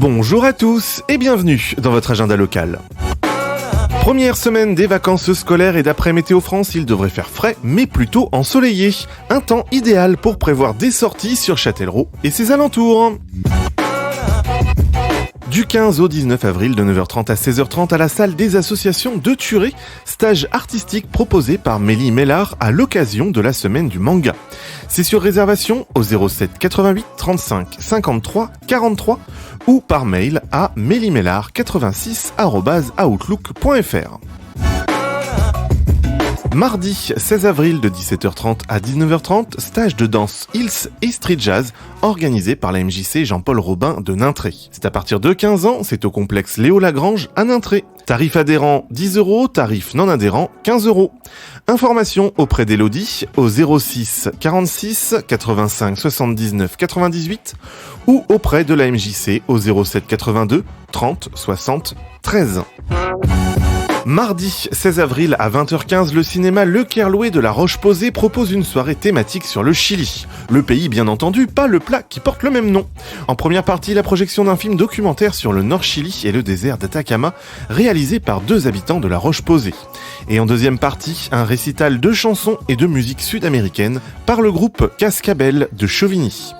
Bonjour à tous et bienvenue dans votre agenda local. Première semaine des vacances scolaires et d'après Météo France, il devrait faire frais mais plutôt ensoleillé. Un temps idéal pour prévoir des sorties sur Châtellerault et ses alentours. Du 15 au 19 avril de 9h30 à 16h30 à la salle des associations de Thuré, stage artistique proposé par Mélie Mellard à l'occasion de la semaine du manga. C'est sur réservation au 07 88 35 53 43 ou par mail à meliemellard86@outlook.fr. Mardi 16 avril de 17h30 à 19h30, stage de danse Hills et Street Jazz organisé par la MJC Jean-Paul Robin de Nintré. C'est à partir de 15 ans, c'est au complexe Léo Lagrange à Nintré. Tarif adhérent 10 €, tarif non adhérent 15 €. Information auprès d'Elodie au 06 46 85 79 98 ou auprès de la MJC au 07 82 30 60 13. Mardi 16 avril à 20h15, le cinéma Le Kerloué de la Roche-Posay propose une soirée thématique sur le Chili. Le pays, bien entendu, pas le plat qui porte le même nom. En première partie, la projection d'un film documentaire sur le Nord Chili et le désert d'Atacama, réalisé par 2 habitants de la Roche-Posay. Et en deuxième partie, un récital de chansons et de musique sud-américaine par le groupe Cascabel de Chauvigny.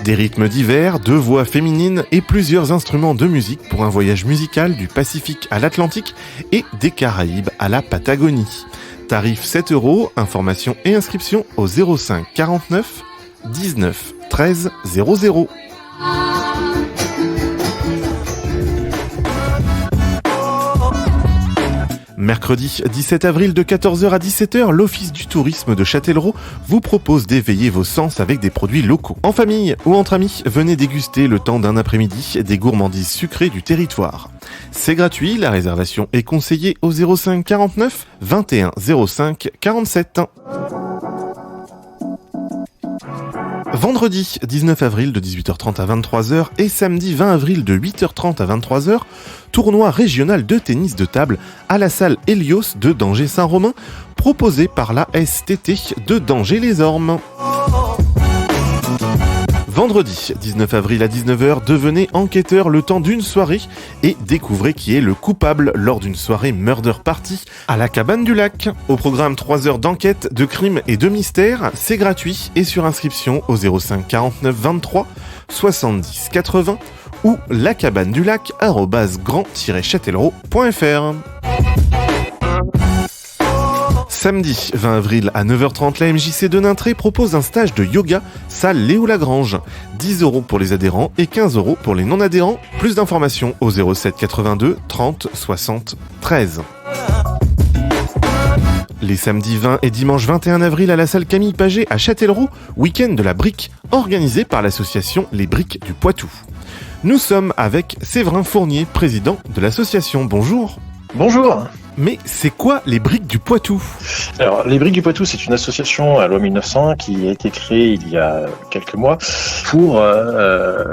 Des rythmes divers, 2 voix féminines et plusieurs instruments de musique pour un voyage musical du Pacifique à l'Atlantique et des Caraïbes à la Patagonie. Tarif 7 €, information et inscription au 05 49 19 13 00. Mercredi 17 avril de 14h à 17h, l'Office du tourisme de Châtellerault vous propose d'éveiller vos sens avec des produits locaux. En famille ou entre amis, venez déguster le temps d'un après-midi des gourmandises sucrées du territoire. C'est gratuit, la réservation est conseillée au 05 49 21 05 47. Vendredi 19 avril de 18h30 à 23h et samedi 20 avril de 8h30 à 23h, tournoi régional de tennis de table à la salle Hélios de Danger-Saint-Romain, proposé par la STT de Danger-les-Ormes. Vendredi 19 avril à 19h, devenez enquêteur le temps d'une soirée et découvrez qui est le coupable lors d'une soirée murder party à la cabane du lac. Au programme 3 heures d'enquête, de crime et de mystère, c'est gratuit et sur inscription au 05 49 23 70 80 ou lacabanedulac@grand-châtellerault.fr. Samedi 20 avril à 9h30, la MJC de Nintré propose un stage de yoga salle Léo Lagrange. 10 € pour les adhérents et 15 € pour les non-adhérents. Plus d'informations au 07 82 30 60 13. Les samedis 20 et dimanche 21 avril à la salle Camille Paget à Châtellerault, week-end de la brique organisé par l'association Les Briques du Poitou. Nous sommes avec Séverin Fournier, président de l'association. Bonjour. Bonjour. Mais c'est quoi les Briques du Poitou ? Alors, les Briques du Poitou, c'est une association à loi 1901 qui a été créée il y a quelques mois pour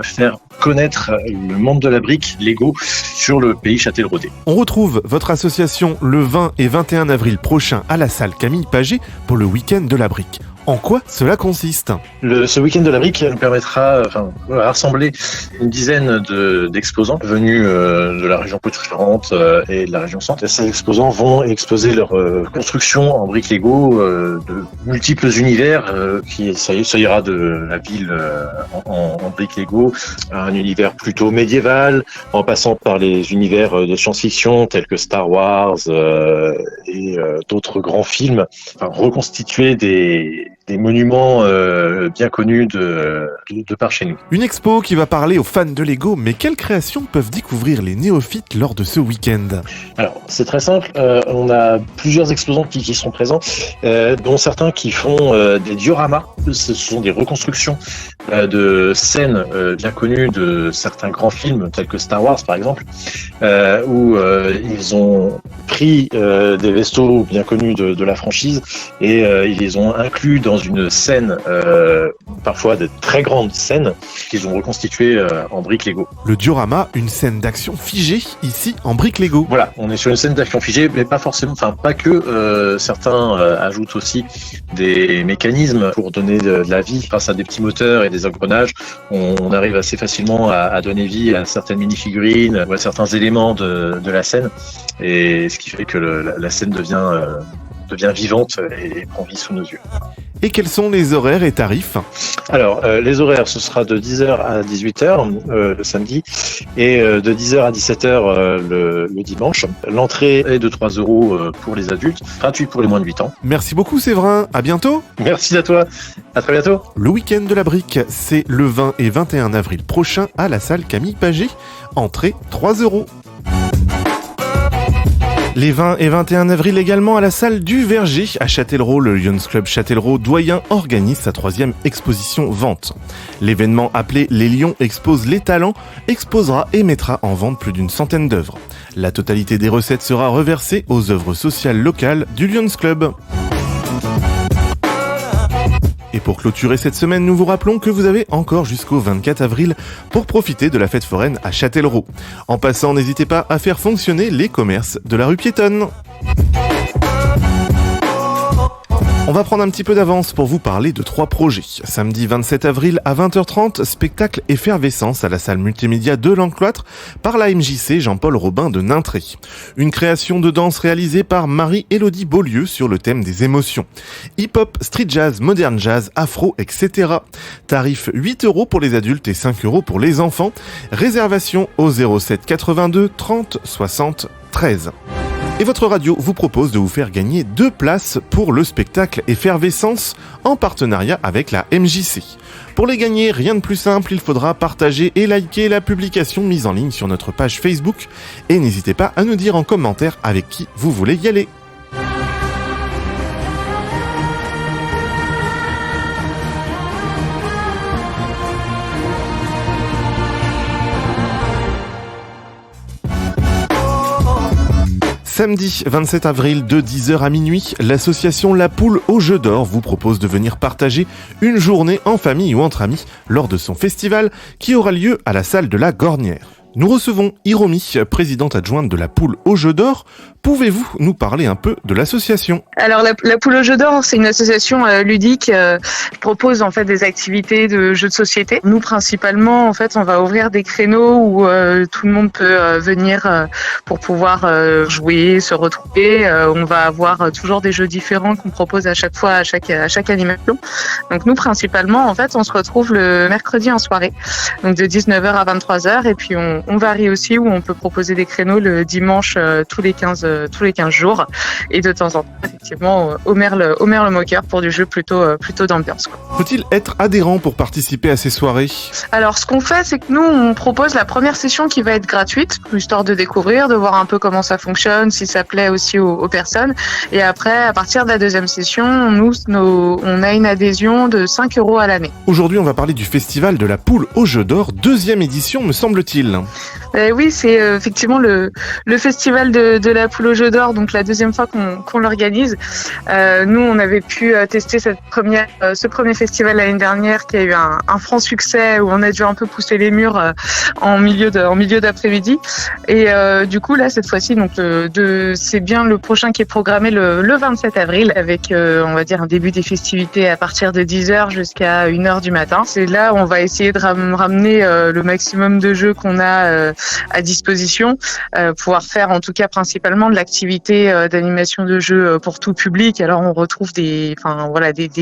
faire connaître le monde de la brique Lego sur le pays châtelleraudais. On retrouve votre association le 20 et 21 avril prochain à la salle Camille Paget pour le week-end de la brique. En quoi cela consiste ? Ce week-end de la brique nous permettra de rassembler une dizaine d'exposants venus de la région Poitou-Charentes et de la région Centre. Et ces exposants vont exposer leur construction en briques Lego de multiples univers ça ira de la ville en briques Lego à un univers plutôt médiéval, en passant par les univers de science-fiction tels que Star Wars et d'autres grands films, reconstituer des monuments bien connus de par chez nous. Une expo qui va parler aux fans de Lego, mais quelles créations peuvent découvrir les néophytes lors de ce week-end ? Alors, c'est très simple, on a plusieurs exposants qui sont présents, dont certains qui font des dioramas. Ce sont des reconstructions de scènes bien connues de certains grands films, tels que Star Wars par exemple, où ils ont pris des vaisseaux bien connus de la franchise et ils les ont inclus dans une scène, parfois de très grandes scènes, qu'ils ont reconstituées en briques Lego. Le diorama, une scène d'action figée, ici en briques Lego. Voilà, on est sur une scène d'action figée, mais pas forcément, pas que. Certains ajoutent aussi des mécanismes pour donner de la vie. Grâce à des petits moteurs et des engrenages, on arrive assez facilement à donner vie à certaines mini-figurines ou à certains éléments de la scène, et ce qui fait que la scène devient vivante et prend vie sous nos yeux. Et quels sont les horaires et tarifs ? Alors, les horaires, ce sera de 10h à 18h le samedi et de 10h à 17h le dimanche. L'entrée est de 3 € pour les adultes, gratuite pour les moins de 8 ans. Merci beaucoup Séverin, à bientôt. Merci à toi, à très bientôt. Le week-end de la brique, c'est le 20 et 21 avril prochain à la salle Camille Paget. Entrée 3 €. Les 20 et 21 avril également à la salle du Verger à Châtellerault, le Lions Club Châtellerault doyen organise sa 3e exposition vente. L'événement appelé Les Lions exposent les talents exposera et mettra en vente plus d'une centaine d'œuvres. La totalité des recettes sera reversée aux œuvres sociales locales du Lions Club. Et pour clôturer cette semaine, nous vous rappelons que vous avez encore jusqu'au 24 avril pour profiter de la fête foraine à Châtellerault. En passant, n'hésitez pas à faire fonctionner les commerces de la rue piétonne. On va prendre un petit peu d'avance pour vous parler de 3 projets. Samedi 27 avril à 20h30, spectacle Effervescence à la salle multimédia de l'Encloître par la MJC Jean-Paul Robin de Nintré. Une création de danse réalisée par Marie-Élodie Beaulieu sur le thème des émotions. Hip-hop, street jazz, modern jazz, afro, etc. Tarif 8 € pour les adultes et 5 € pour les enfants. Réservation au 07 82 30 60 13. Et votre radio vous propose de vous faire gagner 2 places pour le spectacle Effervescence en partenariat avec la MJC. Pour les gagner, rien de plus simple, il faudra partager et liker la publication mise en ligne sur notre page Facebook. Et n'hésitez pas à nous dire en commentaire avec qui vous voulez y aller. Samedi 27 avril de 10h à minuit, l'association La Poule au Jeu d'Or vous propose de venir partager une journée en famille ou entre amis lors de son festival qui aura lieu à la salle de la Gornière. Nous recevons Hiromi, présidente adjointe de La Poule au Jeu d'Or. Pouvez-vous nous parler un peu de l'association ? Alors la Poule au Jeu d'Or, c'est une association ludique qui propose en fait des activités de jeux de société. Nous principalement, en fait, on va ouvrir des créneaux où tout le monde peut venir pour pouvoir jouer, se retrouver. On va avoir toujours des jeux différents qu'on propose à chaque fois, à chaque animation. Donc nous principalement, en fait, on se retrouve le mercredi en soirée, donc de 19h à 23h, et puis on varie aussi où on peut proposer des créneaux le dimanche tous les 15 jours, et de temps en temps effectivement Homer le moqueur pour du jeu plutôt d'ambiance, quoi. Faut-il être adhérent pour participer à ces soirées ? Alors ce qu'on fait, c'est que nous on propose la première session qui va être gratuite, histoire de découvrir, de voir un peu comment ça fonctionne, si ça plaît aussi aux personnes, et après à partir de la deuxième session, on a une adhésion de 5 € à l'année. Aujourd'hui on va parler du festival de La Poule au Jeu d'Or, 2e édition me semble-t-il. Oui, c'est effectivement le festival de La Poule au Jeu d'Or, donc la 2e fois qu'on l'organise. Nous, on avait pu tester ce premier festival l'année dernière qui a eu un franc succès, où on a dû un peu pousser les murs en milieu d'après-midi. Et du coup, là, cette fois-ci, donc c'est bien le prochain qui est programmé le 27 avril avec, on va dire, un début des festivités à partir de 10h jusqu'à 1h du matin. C'est là où on va essayer de ramener le maximum de jeux qu'on a à disposition, pouvoir faire en tout cas principalement de l'activité d'animation de jeux pour tout public. Alors on retrouve des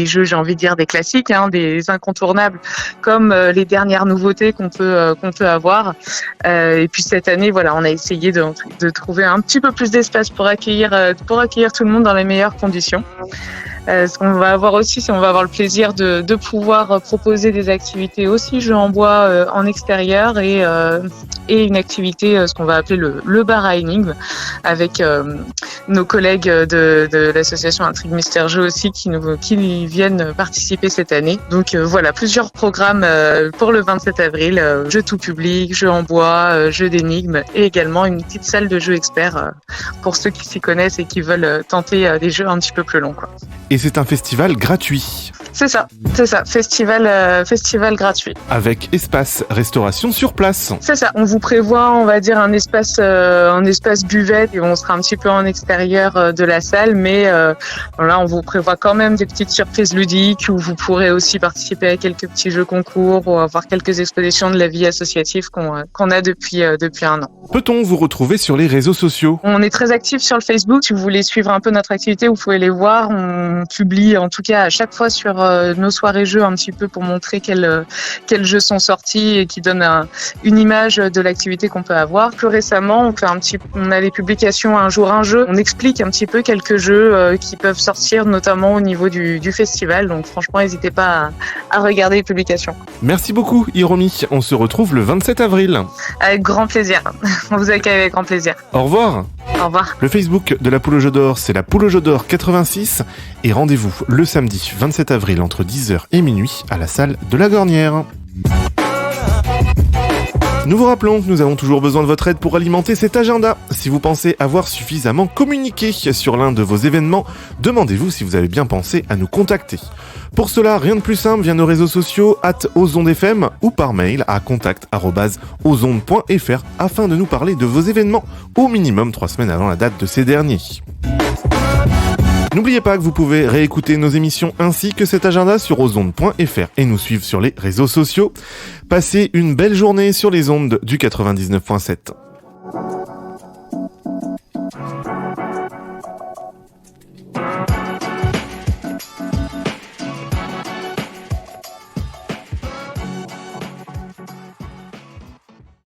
jeux, j'ai envie de dire des classiques, des incontournables comme les dernières nouveautés qu'on peut avoir. Et puis cette année, voilà, on a essayé de trouver un petit peu plus d'espace pour accueillir tout le monde dans les meilleures conditions. Ce qu'on va avoir aussi, c'est on va avoir le plaisir de pouvoir proposer des activités aussi jeux en bois en extérieur et une activité, ce qu'on va appeler le bar à énigmes, avec nos collègues de l'association Intrigue Mystère Jeux aussi qui viennent participer cette année. Donc voilà, plusieurs programmes pour le 27 avril, jeux tout public, jeux en bois, jeux d'énigmes, et également une petite salle de jeux experts pour ceux qui s'y connaissent et qui veulent tenter des jeux un petit peu plus longs, quoi. Et c'est un festival gratuit. C'est ça. Festival gratuit. Avec espace restauration sur place. C'est ça. On vous prévoit, on va dire, un espace buvette et on sera un petit peu en extérieur de la salle, mais là, on vous prévoit quand même des petites surprises ludiques où vous pourrez aussi participer à quelques petits jeux concours ou avoir quelques expositions de la vie associative qu'on a depuis un an. Peut-on vous retrouver sur les réseaux sociaux ? On est très actifs sur le Facebook. Si vous voulez suivre un peu notre activité, vous pouvez les voir. On publie en tout cas à chaque fois sur nos soirées jeux un petit peu pour montrer quels jeux sont sortis et qui donnent une image de l'activité qu'on peut avoir. Plus récemment, on a les publications un jour un jeu. On explique un petit peu quelques jeux qui peuvent sortir, notamment au niveau du festival. Donc franchement, n'hésitez pas à regarder les publications. Merci beaucoup, Hiromi. On se retrouve le 27 avril. Avec grand plaisir. On vous accueille avec grand plaisir. Au revoir. Au revoir. Le Facebook de la Poule au Jeu d'Or, c'est la Poule au Jeu d'Or 86. Et rendez-vous le samedi 27 avril entre 10h et minuit à la salle de la Gornière. Nous vous rappelons que nous avons toujours besoin de votre aide pour alimenter cet agenda. Si vous pensez avoir suffisamment communiqué sur l'un de vos événements, demandez-vous si vous avez bien pensé à nous contacter. Pour cela, rien de plus simple, via nos réseaux sociaux @ozondefm ou par mail à contact@ozonde.fr afin de nous parler de vos événements au minimum 3 semaines avant la date de ces derniers. N'oubliez pas que vous pouvez réécouter nos émissions ainsi que cet agenda sur ozonde.fr et nous suivre sur les réseaux sociaux. Passez une belle journée sur les ondes du 99.7.